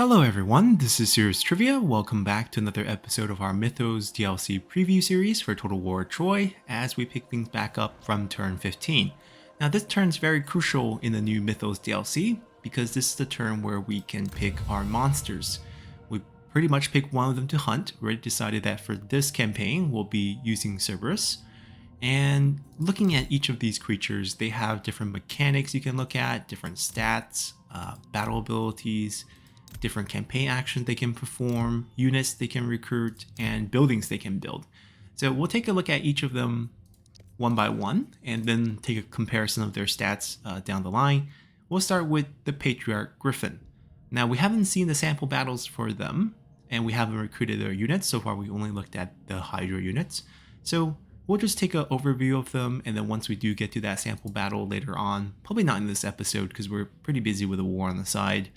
Hello everyone, this is Serious Trivia. Welcome back to another episode of our Mythos DLC preview series for Total War Troy as we pick things back up from turn 15. Now this turn is very crucial in the new Mythos DLC because this is the turn where we can pick our monsters. We pretty much pick one of them to hunt. We already decided that for this campaign we'll be using Cerberus. And looking at each of these creatures, they have different mechanics you can look at, different stats, battle abilities, different campaign actions they can perform, units they can recruit, and buildings they can build. So we'll take a look at each of them one by one and then take a comparison of their stats down the line. We'll start with the Patriarch Griffin. Now we haven't seen the sample battles for them and we haven't recruited their units. So far we only looked at the Hydra units. So we'll just take an overview of them, and then once we do get to that sample battle later on, probably not in this episode because we're pretty busy with a war on the side,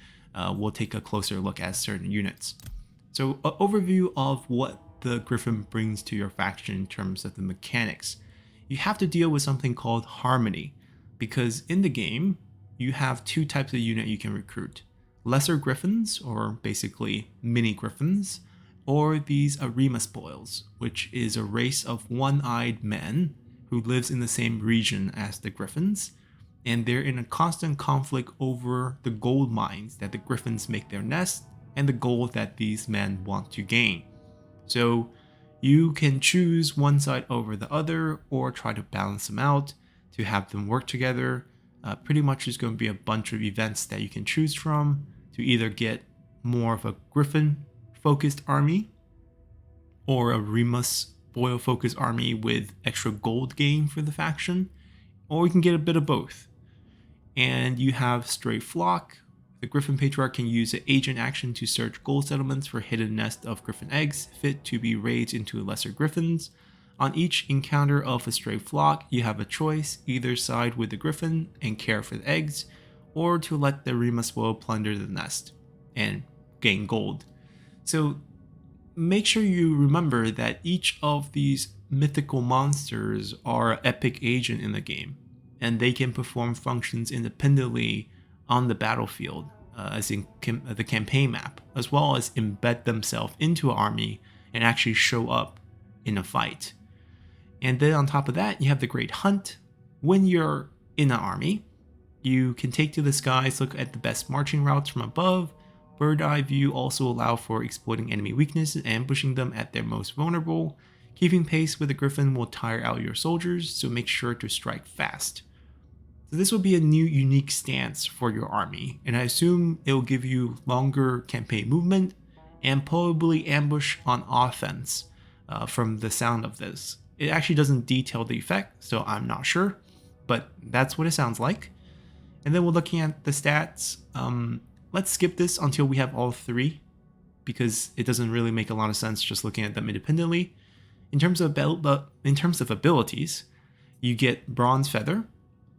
we'll take a closer look at certain units. So an overview of what the Griffin brings to your faction in terms of the mechanics. You have to deal with something called harmony, because in the game, you have two types of unit you can recruit. Lesser Griffins, or basically mini Griffins, or these Arima spoils, which is a race of one-eyed men who lives in the same region as the Griffins, and they're in a constant conflict over the gold mines that the Griffins make their nest and the gold that these men want to gain. So you can choose one side over the other or try to balance them out to have them work together. Pretty much there's going to be a bunch of events that you can choose from to either get more of a Griffin focused army or a Remus spoil focused army with extra gold gain for the faction, or you can get a bit of both. And you have Stray Flock. The Griffin Patriarch can use an agent action to search gold settlements for hidden nest of Griffin eggs fit to be raised into lesser Griffins. On each encounter of a Stray Flock, you have a choice: either side with the Griffin and care for the eggs, or to let the Remus spoil plunder the nest and gain gold. So make sure you remember that each of these mythical monsters are an epic agent in the game, and they can perform functions independently on the battlefield, as in the campaign map, as well as embed themselves into an army and actually show up in a fight. And then on top of that, you have the Great Hunt. When you're in an army, you can take to the skies, look at the best marching routes from above. Bird eye view also allow for exploiting enemy weaknesses and ambushing them at their most vulnerable. Keeping pace with the Griffin will tire out your soldiers, so make sure to strike fast. So this will be a new unique stance for your army, and I assume it will give you longer campaign movement and probably ambush on offense from the sound of this. It actually doesn't detail the effect, so I'm not sure, but that's what it sounds like. And then we're looking at the stats. Let's skip this until we have all three, because it doesn't really make a lot of sense just looking at them independently. In terms of abilities, you get Bronze Feather,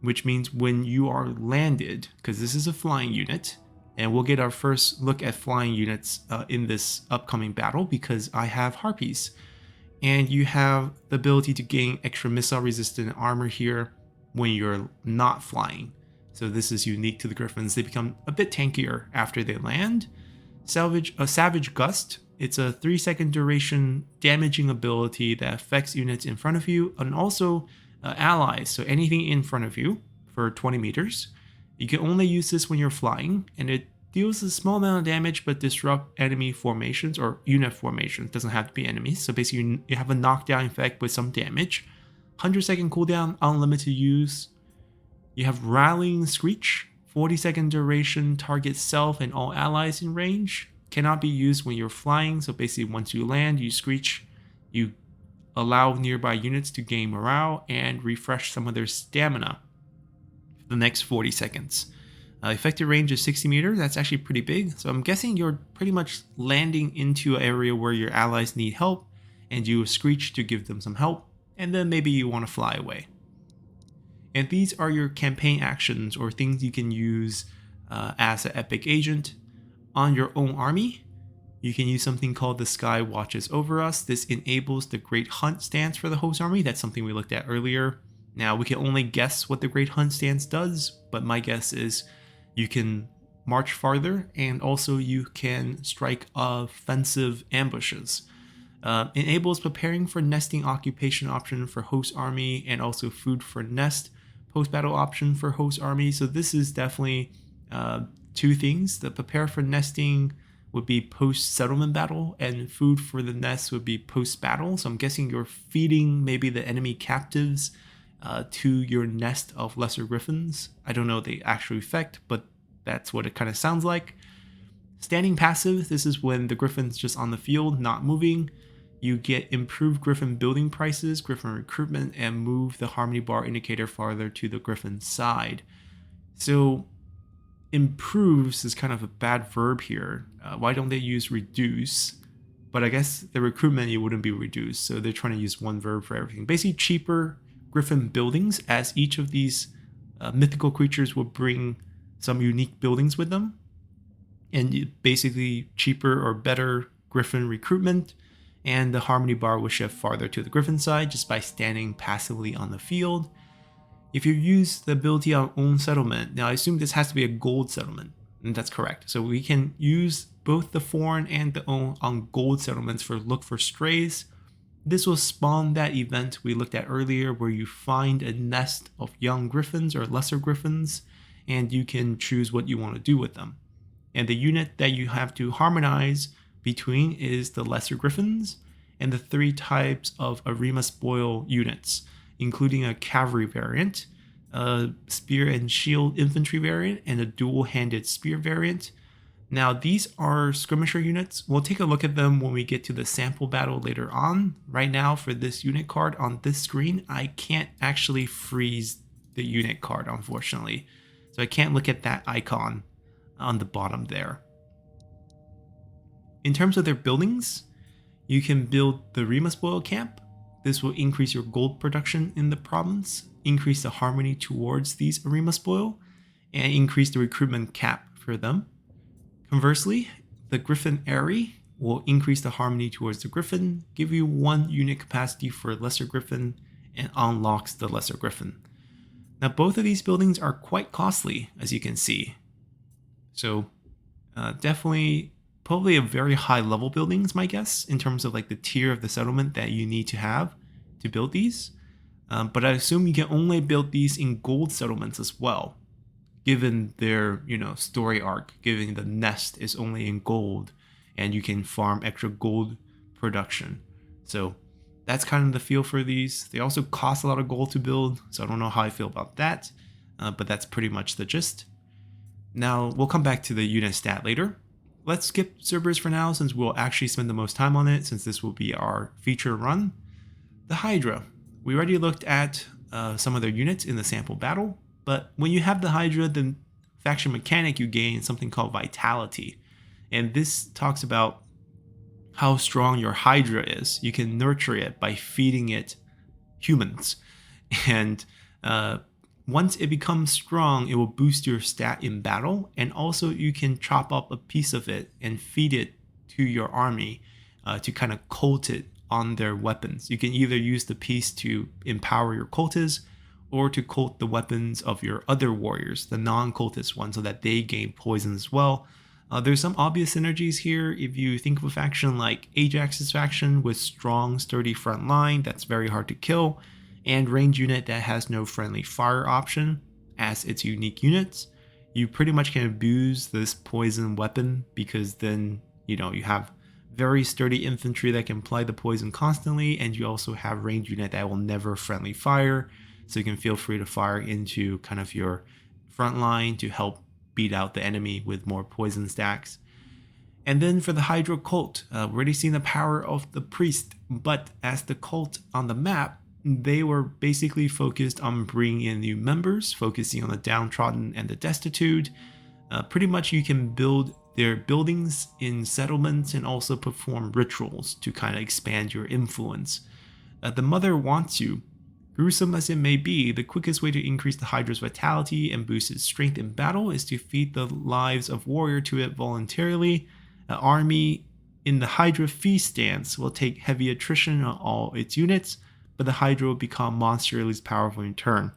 which means when you are landed, because this is a flying unit, and we'll get our first look at flying units in this upcoming battle because I have Harpies. And you have the ability to gain extra missile resistant armor here when you're not flying. So this is unique to the Griffins. They become a bit tankier after they land. Savage Gust. It's a 3-second duration damaging ability that affects units in front of you and also allies. So anything in front of you for 20 meters. You can only use this when you're flying, and it deals a small amount of damage but disrupt enemy formations or unit formations. It doesn't have to be enemies. So basically you have a knockdown effect with some damage. 100-second cooldown, unlimited use. You have Rallying Screech, 40-second duration, targets self and all allies in range. Cannot be used when you're flying, so basically once you land, you screech, you allow nearby units to gain morale and refresh some of their stamina for the next 40 seconds. Effective range is 60 meters, that's actually pretty big, so I'm guessing you're pretty much landing into an area where your allies need help, and you screech to give them some help, and then maybe you want to fly away. And these are your campaign actions or things you can use as an epic agent. On your own army, you can use something called the Sky Watches Over Us. This enables the Great Hunt stance for the host army. That's something we looked at earlier. Now we can only guess what the Great Hunt stance does, but my guess is you can march farther, and also you can strike offensive ambushes. Enables preparing for nesting occupation option for host army, and also food for nest post-battle option for host army. So this is definitely two things. The prepare for nesting would be post-settlement battle, and food for the nest would be post-battle. So I'm guessing you're feeding maybe the enemy captives to your nest of lesser griffins. I don't know the actual effect, but that's what it kind of sounds like. Standing passive, this is when the griffin's just on the field, not moving. You get improved griffin building prices, griffin recruitment, and move the harmony bar indicator farther to the griffin side. So improves is kind of a bad verb here. Why don't they use reduce? But I guess the recruitment, it wouldn't be reduced. So they're trying to use one verb for everything. Basically cheaper griffin buildings, as each of these mythical creatures will bring some unique buildings with them. And basically cheaper or better griffin recruitment. And the harmony bar will shift farther to the griffin side just by standing passively on the field. If you use the ability on own settlement, now I assume this has to be a gold settlement, and that's correct. So we can use both the foreign and the own on gold settlements for look for strays. This will spawn that event we looked at earlier where you find a nest of young griffins or lesser griffins, and you can choose what you want to do with them. And the unit that you have to harmonize between is the lesser griffins and the 3 types of Arima spoil units, including a cavalry variant, a spear and shield infantry variant, and a dual-handed spear variant. Now these are skirmisher units. We'll take a look at them when we get to the sample battle later on. Right now for this unit card on this screen, I can't actually freeze the unit card, unfortunately. So I can't look at that icon on the bottom there. In terms of their buildings, you can build the Rima Spoil Camp. This will increase your gold production in the province, increase the harmony towards these Arima Spoil, and increase the recruitment cap for them. Conversely, the Griffin Airy will increase the harmony towards the Griffin, give you 1 unit capacity for Lesser Griffin, and unlocks the Lesser Griffin. Now both of these buildings are quite costly, as you can see. So definitely probably a very high level buildings, my guess, in terms of like the tier of the settlement that you need to have to build these. But I assume you can only build these in gold settlements as well, given their, story arc, given the nest is only in gold and you can farm extra gold production. So that's kind of the feel for these. They also cost a lot of gold to build, so I don't know how I feel about that, but that's pretty much the gist. Now we'll come back to the unit stat later. Let's skip Cerberus for now, since we'll actually spend the most time on it, since this will be our feature run. The Hydra. We already looked at some of their units in the sample battle, but when you have the Hydra, the faction mechanic you gain is something called Vitality. And this talks about how strong your Hydra is. You can nurture it by feeding it humans. And once it becomes strong, it will boost your stat in battle, and also you can chop up a piece of it and feed it to your army to kind of cult it on their weapons. You can either use the piece to empower your cultists or to cult the weapons of your other warriors, the non-cultist ones, so that they gain poison as well. There's some obvious synergies here. If you think of a faction like Ajax's faction with strong, sturdy front line that's very hard to kill, and range unit that has no friendly fire option as its unique units, you pretty much can abuse this poison weapon, because then you have very sturdy infantry that can apply the poison constantly, and you also have range unit that will never friendly fire, so you can feel free to fire into kind of your front line to help beat out the enemy with more poison stacks. And then for the Hydra cult, we've already seen the power of the priest, but as the cult on the map, they were basically focused on bringing in new members, focusing on the downtrodden and the destitute. Pretty much you can build their buildings in settlements and also perform rituals to kind of expand your influence. The mother wants you. Gruesome as it may be, the quickest way to increase the Hydra's vitality and boost its strength in battle is to feed the lives of warrior to it voluntarily. An army in the Hydra feast stance will take heavy attrition on all its units, but the Hydra will become monstrally powerful in turn.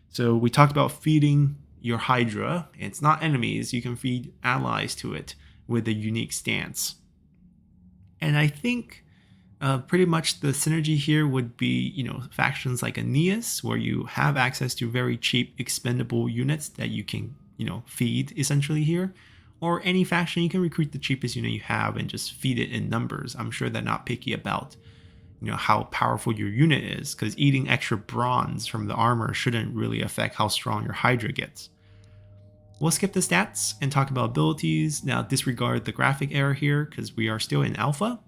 So we talked about feeding your Hydra. It's not enemies. You can feed allies to it with a unique stance. And I think pretty much the synergy here would be, factions like Aeneas, where you have access to very cheap expendable units that you can, feed essentially here. Or any faction, you can recruit the cheapest unit you have and just feed it in numbers. I'm sure they're not picky about, how powerful your unit is, because eating extra bronze from the armor shouldn't really affect how strong your Hydra gets. We'll skip the stats and talk about abilities. Now disregard the graphic error here because we are still in alpha.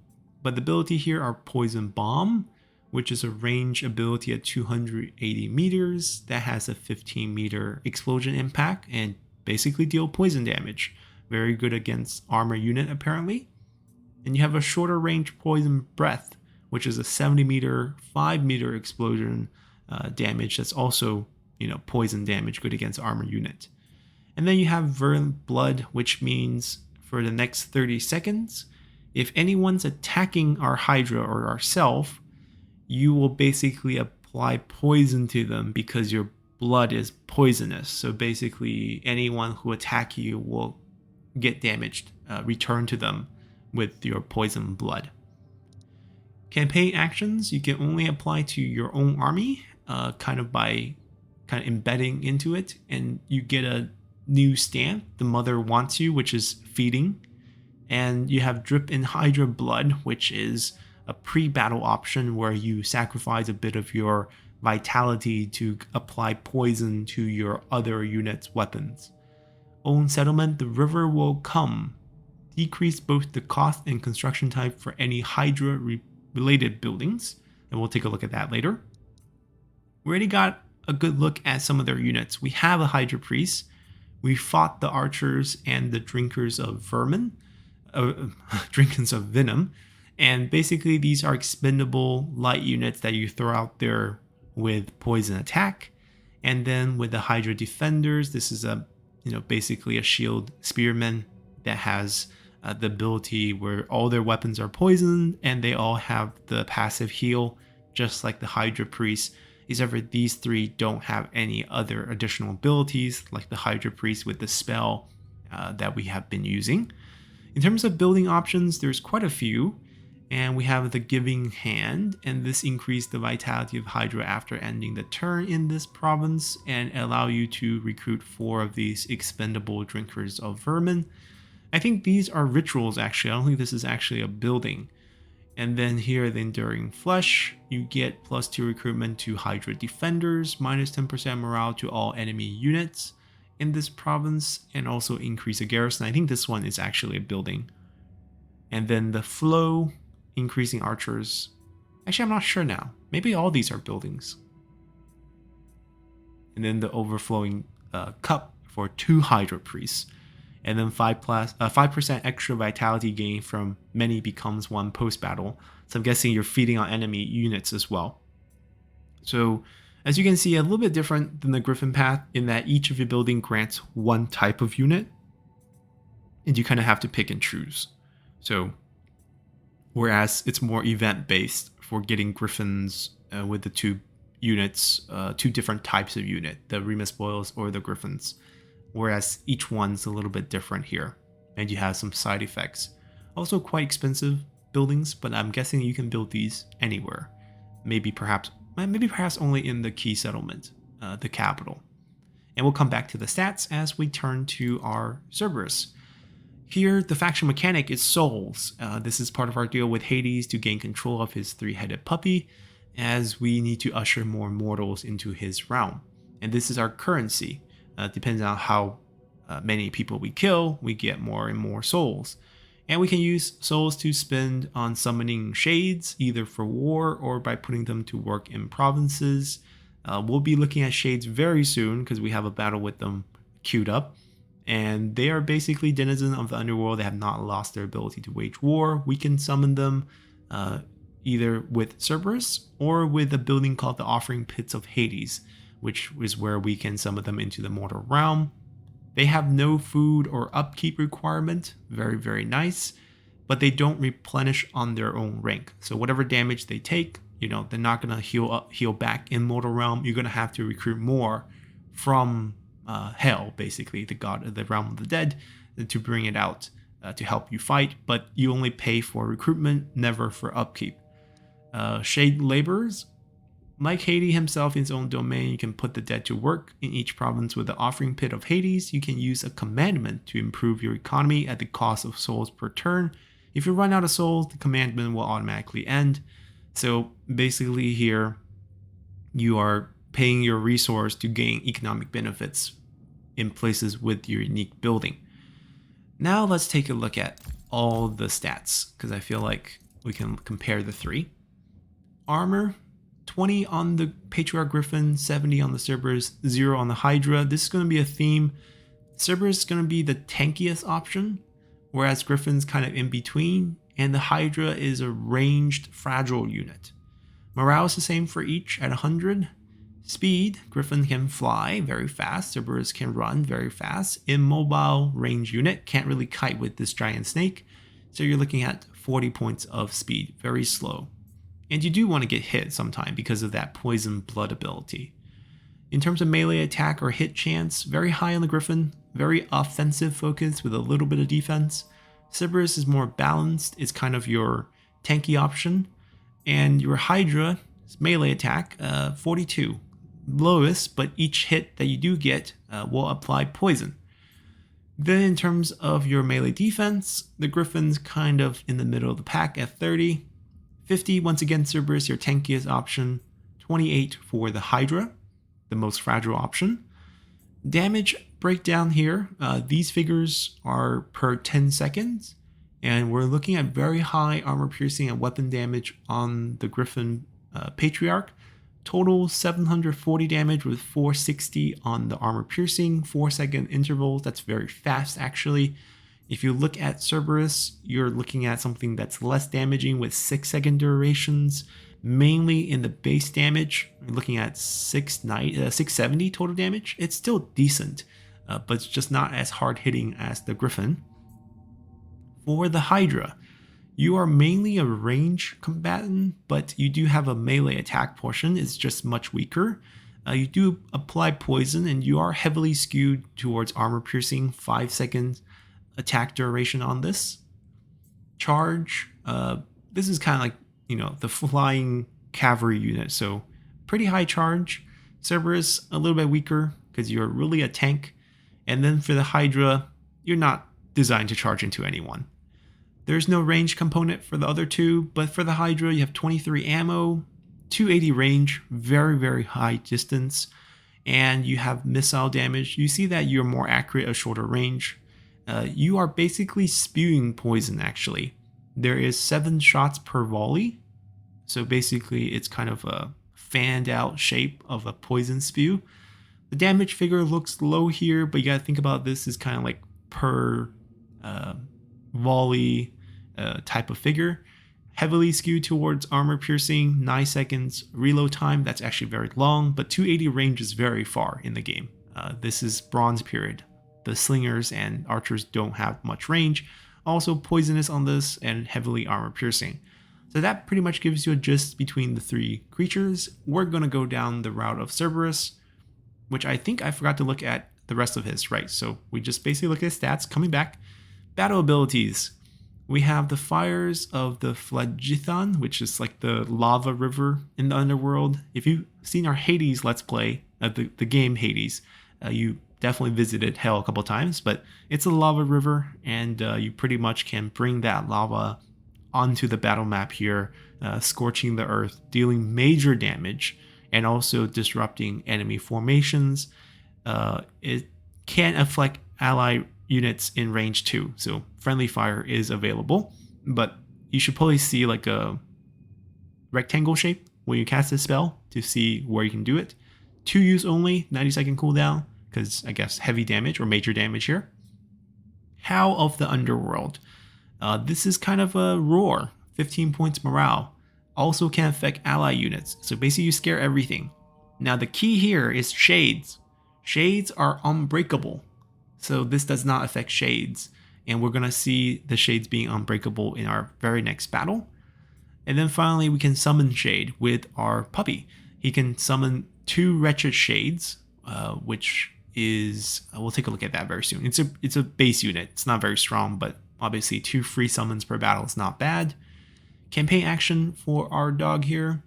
But the ability here are Poison Bomb, which is a range ability at 280 meters that has a 15-meter explosion impact and basically deal poison damage. Very good against armor unit apparently. And you have a shorter range Poison Breath, which is a 70-meter, 5-meter explosion damage that's also, poison damage, good against armor unit. And then you have Verdant Blood, which means for the next 30 seconds, if anyone's attacking our Hydra or ourself, you will basically apply poison to them because your blood is poisonous. So basically anyone who attack you will get damaged, return to them with your poison blood. Campaign actions you can only apply to your own army, kind of embedding into it, and you get a new stamp, the Mother Wants You, which is feeding. And you have Drip in Hydra Blood, which is a pre-battle option where you sacrifice a bit of your vitality to apply poison to your other unit's weapons. Own Settlement, the River Will Come. Decrease both the cost and construction type for any Hydra-related buildings. And we'll take a look at that later. We already got a good look at some of their units. We have a Hydra Priest. We fought the Archers and the Drinkers of Vermin. Drinkers of Venom, and basically these are expendable light units that you throw out there with poison attack. And then with the Hydra Defenders, this is basically a shield spearman that has the ability where all their weapons are poisoned and they all have the passive heal, just like the Hydra Priest. Except these three don't have any other additional abilities like the Hydra Priest with the spell that we have been using. In terms of building options, there's quite a few, and we have the Giving Hand, and this increases the vitality of Hydra after ending the turn in this province and allow you to recruit 4 of these expendable Drinkers of Vermin. I think these are rituals actually, I don't think this is actually a building. And then here, the Enduring Flesh, you get +2 recruitment to Hydra Defenders, -10% morale to all enemy units in this province, and also increase a garrison. I think this one is actually a building. And then the Flow, increasing archers. Actually, I'm not sure now. Maybe all these are buildings. And then the Overflowing Cup for 2 Hydra Priests. And then 5% extra vitality gain from Many Becomes One post-battle. So I'm guessing you're feeding on enemy units as well. So as you can see, a little bit different than the Griffin path in that each of your building grants one type of unit, and you kind of have to pick and choose. So whereas it's more event based for getting Griffins with the 2 units, 2 different types of unit, the Remus Boils or the Griffins, whereas each one's a little bit different here, and you have some side effects. Also quite expensive buildings, but I'm guessing you can build these anywhere. Maybe perhaps only in the key settlement, the capital. And we'll come back to the stats as we turn to our Cerberus. Here, the faction mechanic is souls. This is part of our deal with Hades to gain control of his 3-headed puppy, as we need to usher more mortals into his realm. And this is our currency. Depends on how many people we kill, we get more and more souls. And we can use souls to spend on summoning shades, either for war or by putting them to work in provinces. We'll be looking at shades very soon because we have a battle with them queued up. And they are basically denizens of the underworld. They have not lost their ability to wage war. We can summon them either with Cerberus or with a building called the Offering Pits of Hades, which is where we can summon them into the mortal realm. They have no food or upkeep requirement, very, very nice, but they don't replenish on their own rank. So whatever damage they take, they're not gonna heal back in mortal realm. You're gonna have to recruit more from Hell, basically, the god of the realm of the dead, to bring it out to help you fight, but you only pay for recruitment, never for upkeep. Shade laborers. Like Hades himself in his own domain, you can put the dead to work. In each province with the offering pit of Hades, you can use a commandment to improve your economy at the cost of souls per turn. If you run out of souls, the commandment will automatically end. So basically here, you are paying your resource to gain economic benefits in places with your unique building. Now let's take a look at all the stats, because I feel like we can compare the three. Armor, 20 on the Patriarch Griffin, 70 on the Cerberus, 0 on the Hydra. This is going to be a theme. Cerberus is going to be the tankiest option, whereas Griffin's kind of in between, and the Hydra is a ranged, fragile unit. Morale is the same for each at 100. Speed, Griffin can fly very fast, Cerberus can run very fast. Immobile range unit, can't really kite with this giant snake, so you're looking at 40 points of speed, very slow. And you do want to get hit sometime because of that poison blood ability. In terms of melee attack or hit chance, very high on the Griffin, very offensive focus with a little bit of defense. Cerberus is more balanced, it's kind of your tanky option. And your Hydra, melee attack, 42. Lowest, but each hit that you do get will apply poison. Then in terms of your melee defense, the Griffin's kind of in the middle of the pack at 30. 50, once again, Cerberus, your tankiest option. 28 for the Hydra, the most fragile option. Damage breakdown here. These figures are per 10 seconds. And we're looking at very high armor piercing and weapon damage on the Griffin Patriarch. Total 740 damage with 460 on the armor piercing, 4-second intervals. That's very fast actually. If you look at Cerberus, you're looking at something that's less damaging with 6-second durations, mainly in the base damage. You're looking at 670 total damage. It's still decent, but it's just not as hard hitting as the Griffin. For the Hydra, you are mainly a range combatant, but you do have a melee attack portion. It's just much weaker. You do apply poison, and you are heavily skewed towards armor piercing, 5-second attack duration on this. Charge, this is kind of like, the flying cavalry unit, so pretty high charge. Cerberus, a little bit weaker because you're really a tank. And then for the Hydra, you're not designed to charge into anyone. There's no range component for the other two, but for the Hydra, you have 23 ammo, 280 range, very, very high distance, and you have missile damage. You see that you're more accurate at shorter range. You are basically spewing poison, actually. There is 7 shots per volley, so basically it's kind of a fanned out shape of a poison spew. The damage figure looks low here, but you gotta think about this as kind of like per volley type of figure. Heavily skewed towards armor piercing, 9 seconds. Reload time, that's actually very long, but 280 range is very far in the game. This is Bronze period. The slingers and archers don't have much range. Also poisonous on this and heavily armor piercing. So that pretty much gives you a gist between the 3 creatures. We're going to go down the route of Cerberus, which I think I forgot to look at the rest of his, right? So we just basically look at his stats. Coming back, battle abilities. We have the fires of the Phlegethon, which is like the lava river in the underworld. If you've seen our Hades Let's Play, the game Hades, you definitely visited Hell a couple times, but it's a lava river, and you pretty much can bring that lava onto the battle map here, scorching the earth, dealing major damage, and also disrupting enemy formations. It can affect ally units in range 2, so friendly fire is available, but you should probably see like a rectangle shape when you cast a spell to see where you can do it. 2 use only, 90-second cooldown, because I guess heavy damage or major damage here. Howl of the Underworld. This is kind of a roar, 15 points morale. Also can affect ally units, so basically you scare everything. Now the key here is Shades. Shades are unbreakable, so this does not affect Shades, and we're going to see the Shades being unbreakable in our very next battle. And then finally we can summon Shade with our puppy. He can summon 2 Wretched Shades, which is we'll take a look at that very soon. It's a base unit. It's not very strong, but obviously 2 free summons per battle is not bad. Campaign action for our dog here.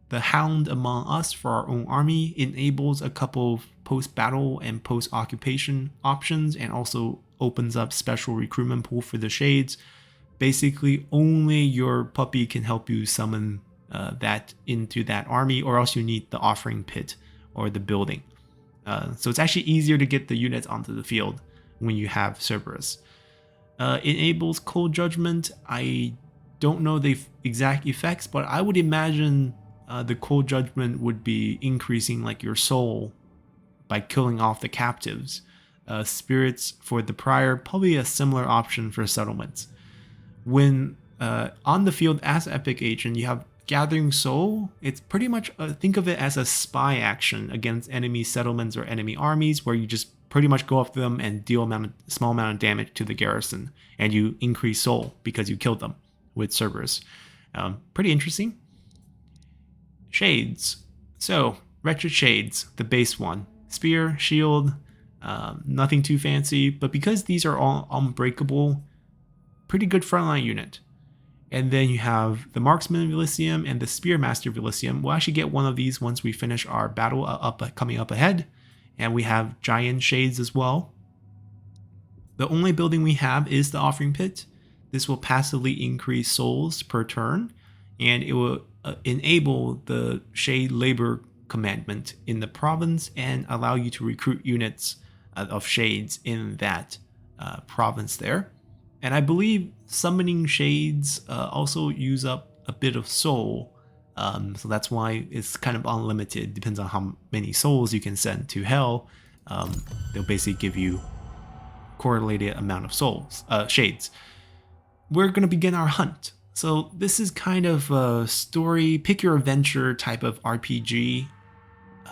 The Hound Among Us for our own army enables a couple of post-battle and post-occupation options, and also opens up special recruitment pool for the Shades. Basically, only your puppy can help you summon that into that army, or else you need the offering pit or the building. So it's actually easier to get the units onto the field when you have Cerberus. Enables Cold Judgment. I don't know the exact effects, but I would imagine the Cold Judgment would be increasing like your soul by killing off the captives. Spirits for the Prior, probably a similar option for settlements. When on the field as Epic Agent, you have Gathering Soul. It's pretty much, think of it as a spy action against enemy settlements or enemy armies, where you just pretty much go after them and deal a small amount of damage to the garrison, and you increase soul because you killed them with Cerberus. Pretty interesting. Shades. So, Wretched Shades, the base one. Spear, shield, nothing too fancy, but because these are all unbreakable, pretty good frontline unit. And then you have the Marksman of Elysium and the Spearmaster of Elysium. We'll actually get one of these once we finish our battle coming up ahead. And we have Giant Shades as well. The only building we have is the Offering Pit. This will passively increase souls per turn, and it will enable the Shade Labor commandment in the province and allow you to recruit units of Shades in that province there. And I believe summoning Shades also use up a bit of soul, so that's why it's kind of unlimited. Depends on how many souls you can send to hell. They'll basically give you correlated amount of souls, Shades. We're going to begin our hunt. So this is kind of a story, pick your adventure type of RPG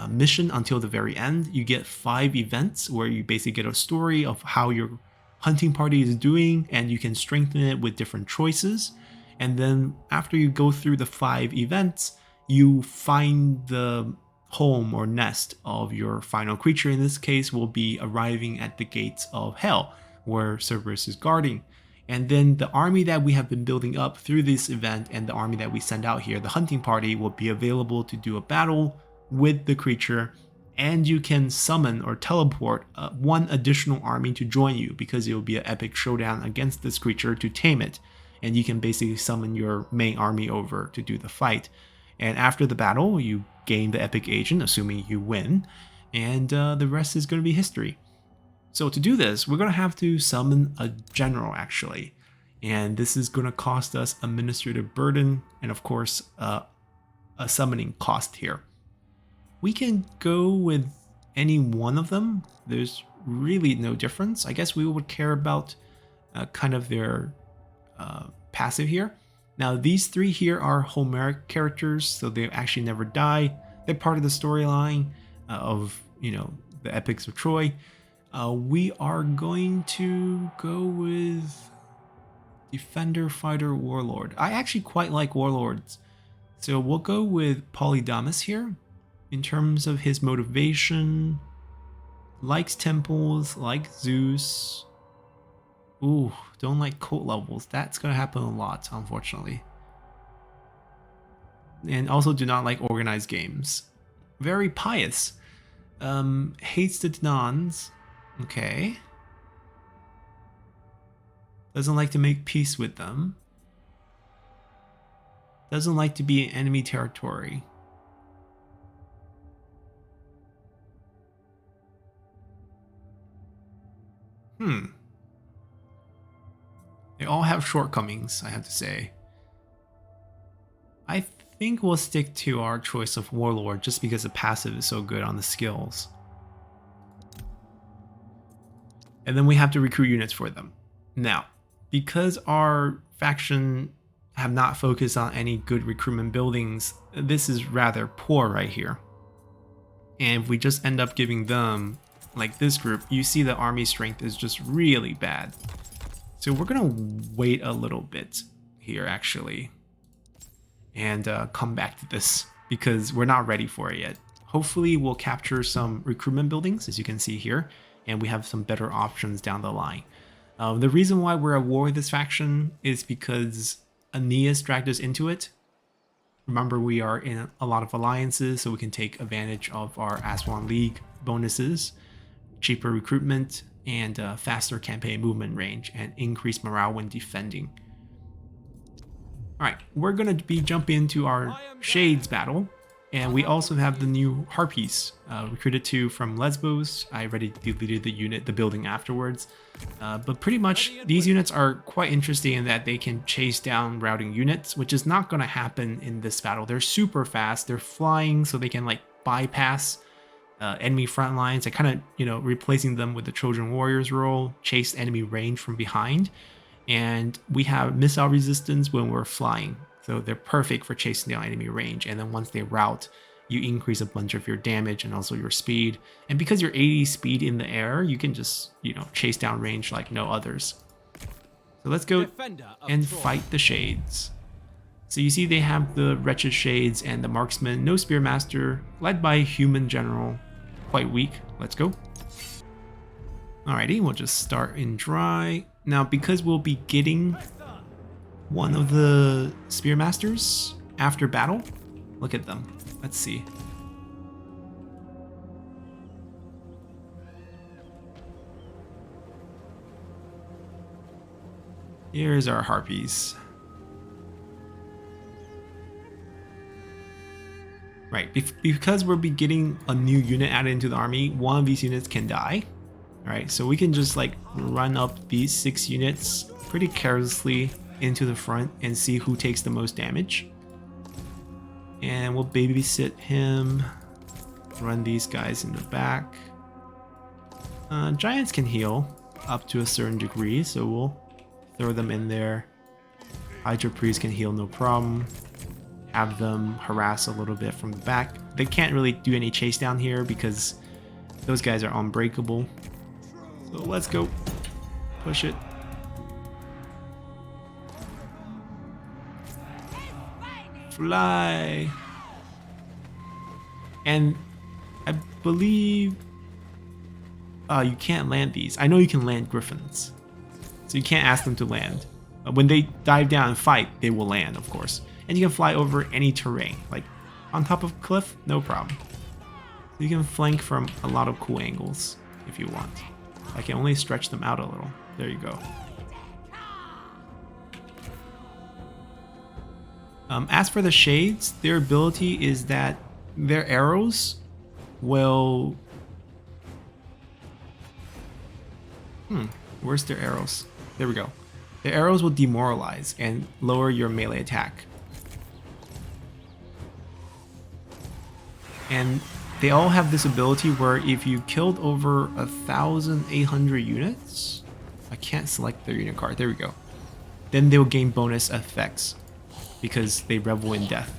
mission until the very end. You get 5 events where you basically get a story of how your hunting party is doing, and you can strengthen it with different choices. And then after you go through the 5 events, you find the home or nest of your final creature. In this case, will be arriving at the gates of hell, where Cerberus is guarding. And then the army that we have been building up through this event, and the army that we send out here, the hunting party, will be available to do a battle with the creature. And you can summon or teleport one additional army to join you, because it will be an epic showdown against this creature to tame it. And you can basically summon your main army over to do the fight. And after the battle, you gain the epic agent, assuming you win. And the rest is going to be history. So to do this, we're going to have to summon a general, actually. And this is going to cost us administrative burden and, of course, a summoning cost here. We can go with any one of them. There's really no difference. I guess we would care about kind of their passive here. Now, these 3 here are Homeric characters, so they actually never die. They're part of the storyline of, the epics of Troy. We are going to go with Defender, Fighter, Warlord. I actually quite like Warlords. So we'll go with Polydamas here. In terms of his motivation, likes temples, like Zeus. Ooh, don't like cult levels. That's going to happen a lot, unfortunately. And also do not like organized games. Very pious. Hates the Denons. Okay. Doesn't like to make peace with them. Doesn't like to be in enemy territory. They all have shortcomings, I have to say. I think we'll stick to our choice of Warlord just because the passive is so good on the skills. And then we have to recruit units for them. Now, because our faction have not focused on any good recruitment buildings, this is rather poor right here. And if we just end up giving them, like this group, you see the army strength is just really bad. So we're gonna wait a little bit here actually, and come back to this because we're not ready for it yet. hopefully we'll capture some recruitment buildings, as you can see here, and we have some better options down the line. The reason why we're at war with this faction is because Aeneas dragged us into it. Remember, we are in a lot of alliances, so we can take advantage of our Aswan League bonuses, cheaper recruitment, and faster campaign movement range, and increased morale when defending. Alright, we're going to be jumping into our Shades battle, and we also have the new Harpies, recruited 2 from Lesbos. I already deleted the building afterwards. But pretty much these units are quite interesting in that they can chase down routing units, which is not going to happen in this battle. They're super fast, they're flying, so they can like bypass enemy front lines. I kind of, replacing them with the Trojan Warriors role, chase enemy range from behind. And we have missile resistance when we're flying. So they're perfect for chasing down enemy range. And then once they rout, you increase a bunch of your damage and also your speed. And because you're 80 speed in the air, you can just, chase down range like no others. So let's go and fight the Shades. So you see they have the Wretched Shades and the Marksman, no Spearmaster, led by a human general, quite weak. Let's go. Alrighty, we'll just start in dry. Now, because we'll be getting one of the Spearmasters after battle, look at them. Let's see. Here's our Harpies. Right, because we'll be getting a new unit added into the army, one of these units can die. Alright, so we can just like run up these 6 units pretty carelessly into the front and see who takes the most damage. And we'll babysit him, run these guys in the back. Giants can heal up to a certain degree, so we'll throw them in there. Hydra Priest can heal no problem. Have them harass a little bit from the back. They can't really do any chase down here because those guys are unbreakable. So let's go. Push it. Fly. And I believe you can't land these. I know you can land Griffins, so you can't ask them to land. When they dive down and fight, they will land, of course. And you can fly over any terrain, like on top of a cliff, no problem. You can flank from a lot of cool angles if you want. I can only stretch them out a little. There you go. As for the Shades, their ability is that their arrows will... where's their arrows? There we go. Their arrows will demoralize and lower your melee attack. And they all have this ability where if you killed over 1,800 units, I can't select their unit card, there we go, then they'll gain bonus effects because they revel in death.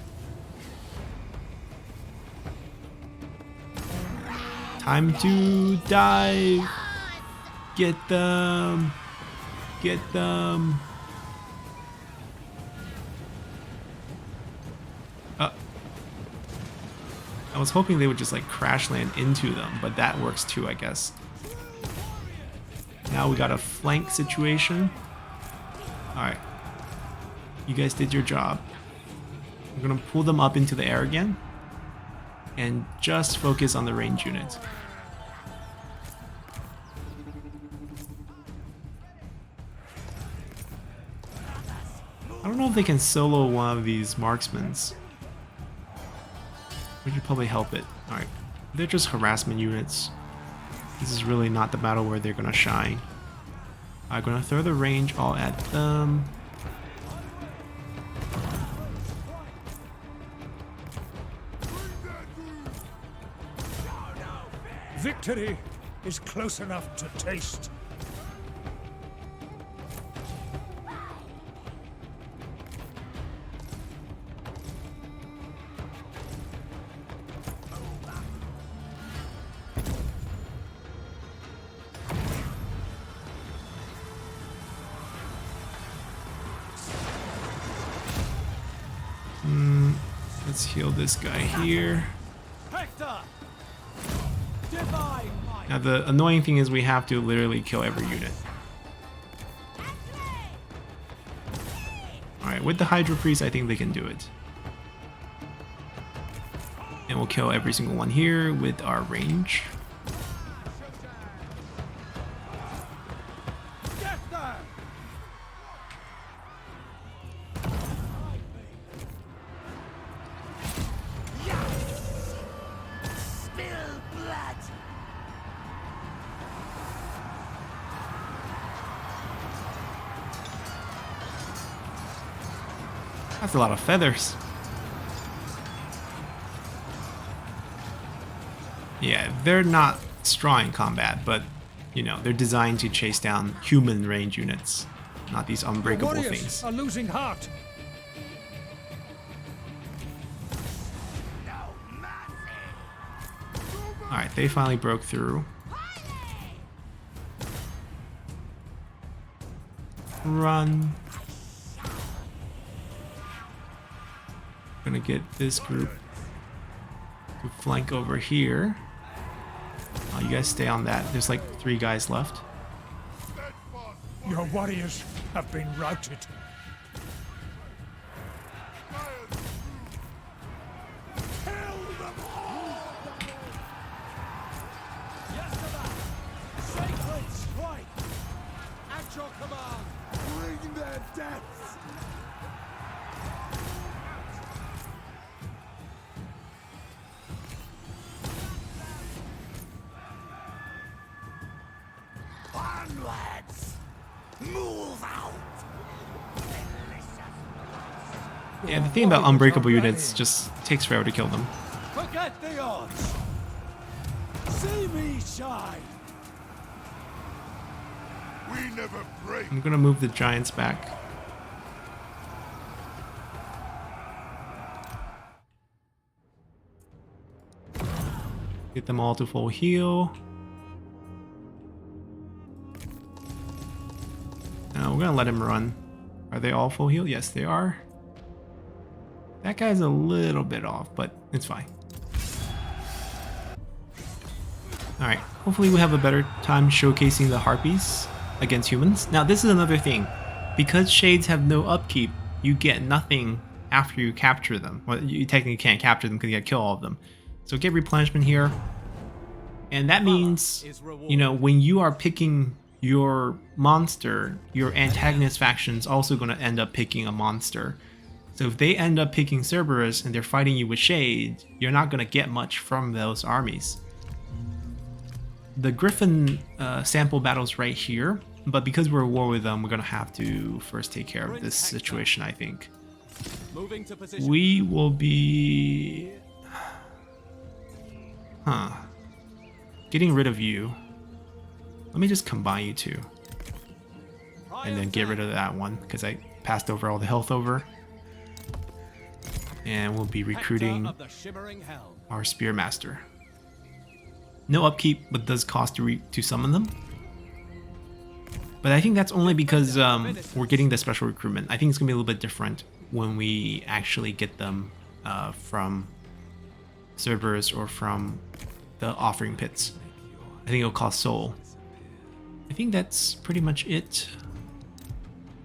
Time to dive! Get them! Get them! I was hoping they would just like crash land into them, but that works too, I guess. Now we got a flank situation. Alright. You guys did your job. I'm gonna pull them up into the air again and just focus on the range unit. I don't know if they can solo one of these marksmans. We should probably help it. Alright, they're just harassment units. This is really not the battle where they're gonna shine. I'm gonna throw the range all at them. Victory is close enough to taste. Let's heal this guy here. Now the annoying thing is we have to literally kill every unit. Alright, with the Hydra Priest I think they can do it. And we'll kill every single one here with our range. That's a lot of feathers. Yeah, they're not strong in combat, but you know, they're designed to chase down human range units, not these unbreakable things. Are losing heart. Alright, they finally broke through. Run. Gonna get this group to flank over here. You guys stay on that. There's like 3 guys left. Your warriors have been routed. Kill them all! Sacred strike! At your command! Bring their deaths! Onwards! Move out! Yeah, the thing about unbreakable units just takes forever to kill them. Forget the odds! See me shine! We never break! I'm gonna move the giants back. Get them all to full heal. We're gonna let him run. Are they all full heal? Yes, they are. That guy's a little bit off, but it's fine. Alright, hopefully we have a better time showcasing the harpies against humans. Now this is another thing. Because shades have no upkeep, you get nothing after you capture them. Well, you technically can't capture them because you gotta kill all of them. So get replenishment here. And that means, you know, when you are picking your monster, your antagonist faction's also going to end up picking a monster. So if they end up picking Cerberus and they're fighting you with Shade, you're not going to get much from those armies. The Griffin sample battle's right here, but because we're at war with them, we're going to have to first take care of this situation, I think. We will be... getting rid of you. Let me just combine you two. And then get rid of that one, because I passed over all the health over. And we'll be recruiting our Spearmaster. No upkeep, but does cost to summon them. But I think that's only because we're getting the special recruitment. I think it's going to be a little bit different when we actually get them from Cerberus or from the offering pits. I think it'll cost soul. I think that's pretty much it.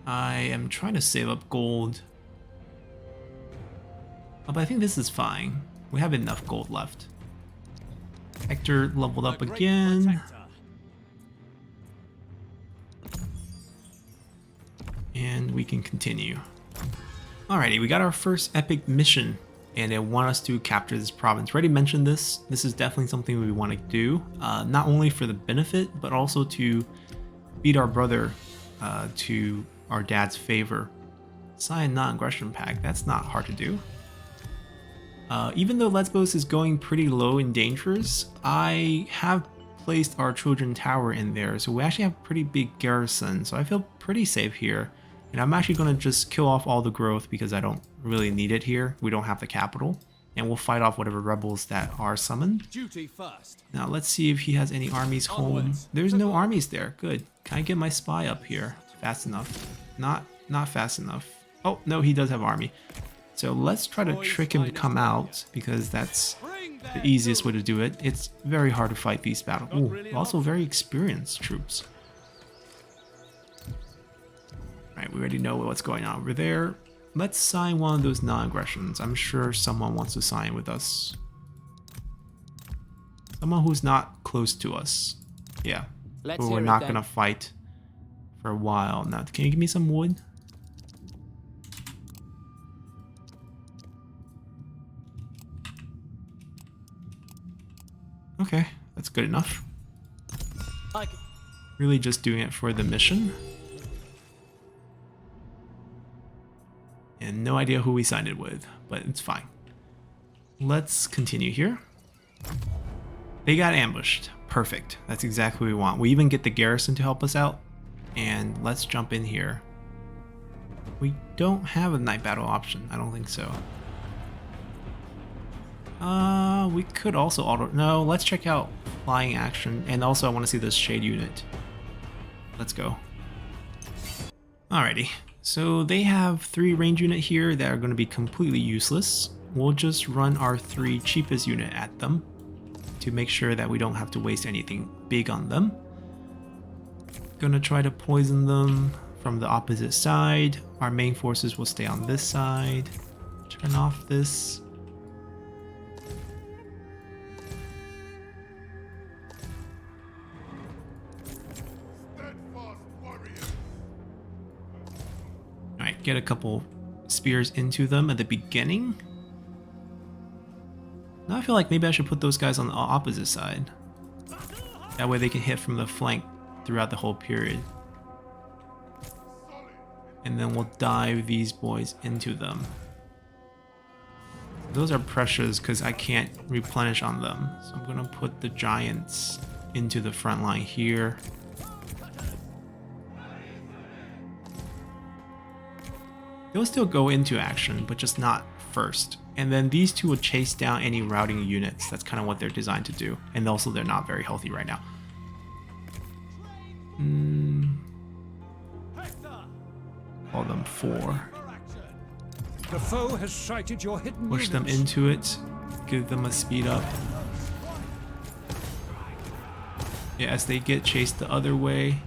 I am trying to save up gold. Oh, but I think this is fine. We have enough gold left. Hector leveled up again. And we can continue. Alrighty, we got our first epic mission. And they want us to capture this province. Already mentioned this. This is definitely something we want to do. Not only for the benefit, but also to beat our brother to our dad's favor. Sign non-aggression pact. That's not hard to do. Even though Lesbos is going pretty low in dangers, I have placed our children tower in there. So we actually have a pretty big garrison. So I feel pretty safe here. And I'm actually going to just kill off all the growth because I don't really need it here. We don't have the capital. And we'll fight off whatever rebels that are summoned. Duty first. Now let's see if he has any armies home. There's no armies there. Good. Can I get my spy up here? Fast enough. Not fast enough. Oh, no, he does have army. So let's try to trick him to come out because that's the easiest way to do it. It's very hard to fight these battles. Ooh, also very experienced troops. Alright, we already know what's going on over there. Let's sign one of those non-aggressions. I'm sure someone wants to sign with us. Someone who's not close to us. Yeah. But we're not gonna fight for a while. Now, can you give me some wood? Okay, that's good enough. Really just doing it for the mission. And no idea who we signed it with, but it's fine. Let's continue here. They got ambushed. Perfect. That's exactly what we want. We even get the garrison to help us out. And let's jump in here. We don't have a night battle option. I don't think so. We could also auto... No, let's check out flying action. And also I want to see this shade unit. Let's go. Alrighty. So they have 3 range unit here that are going to be completely useless. We'll just run our 3 cheapest unit at them to make sure that we don't have to waste anything big on them. Gonna try to poison them from the opposite side. Our main forces will stay on this side. Turn off this. Alright, get a couple spears into them at the beginning. Now I feel like maybe I should put those guys on the opposite side. That way they can hit from the flank throughout the whole period. And then we'll dive these boys into them. Those are precious because I can't replenish on them. So I'm gonna put the giants into the front line here. They'll still go into action, but just not first. And then these two will chase down any routing units. That's kind of what they're designed to do. And also they're not very healthy right now. Call them 4. The foe has sighted your hidden Push them units. into it. Give them a speed up. Yeah, as they get chased the other way.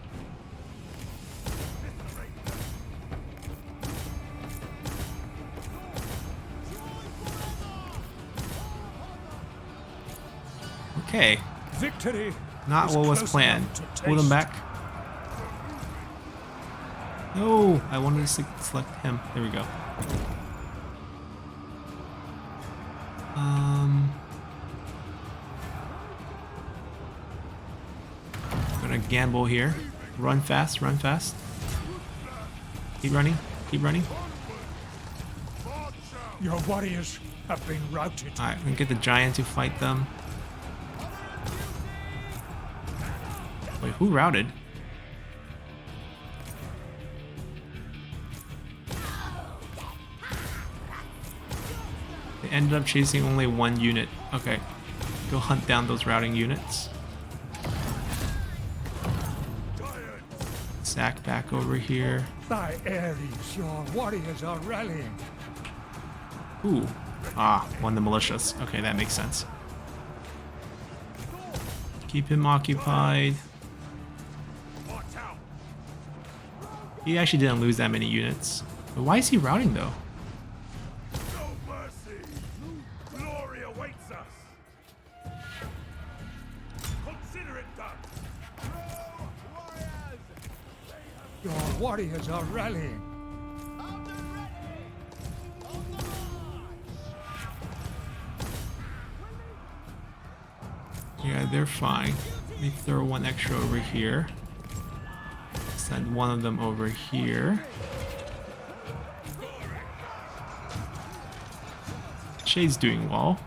Okay. Victory. Not what was close planned. enough to Pull them taste. back. No, I wanted to select him. There we go. Gonna gamble here. Run fast, run fast. Keep running, keep running. Your warriors have been routed. Alright, we can get the giant to fight them. Wait, who routed? They ended up chasing only 1 unit. Okay, go hunt down those routing units. Sack back over here. By Ares, your warriors are rallying. Ooh. Ah, one of the militias. Okay, that makes sense. Keep him occupied. He actually didn't lose that many units. But why is he routing though? No mercy. Glory awaits us. Consider it done. Your warriors are rallying. Yeah, they're fine. Let me throw 1 extra over here. Send one of them over here. Shade's doing well.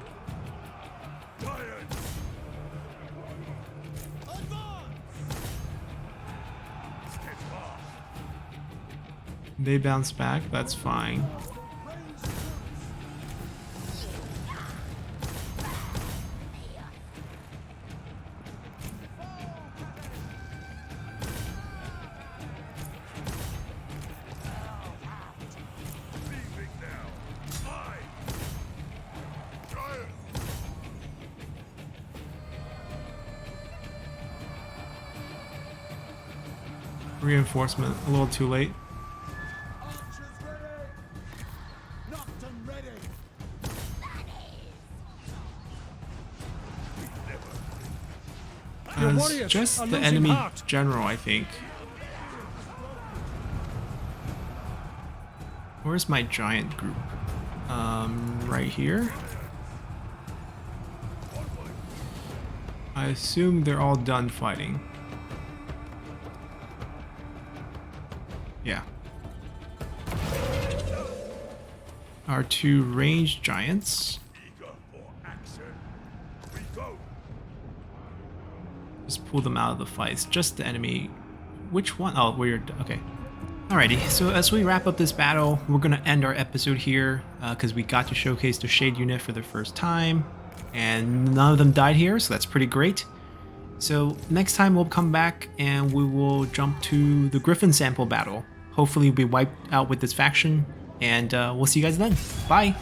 They bounce back, that's fine. Reinforcement a little too late. Archers ready! Nocturne ready! Your It's warriors just are the losing enemy heart. general, I think. Where's my giant group? Right here. I assume they're all done fighting. Yeah. Our two ranged giants. Eager for action. We go. Just pull them out of the fight. It's just the enemy. Which one? Oh, weird. Okay. Alrighty, so as we wrap up this battle, we're going to end our episode here because we got to showcase the Shade unit for the first time, and none of them died here, so that's pretty great. So next time we'll come back and we will jump to the Griffin sample battle. Hopefully we'll be wiped out with this faction, and we'll see you guys then. Bye!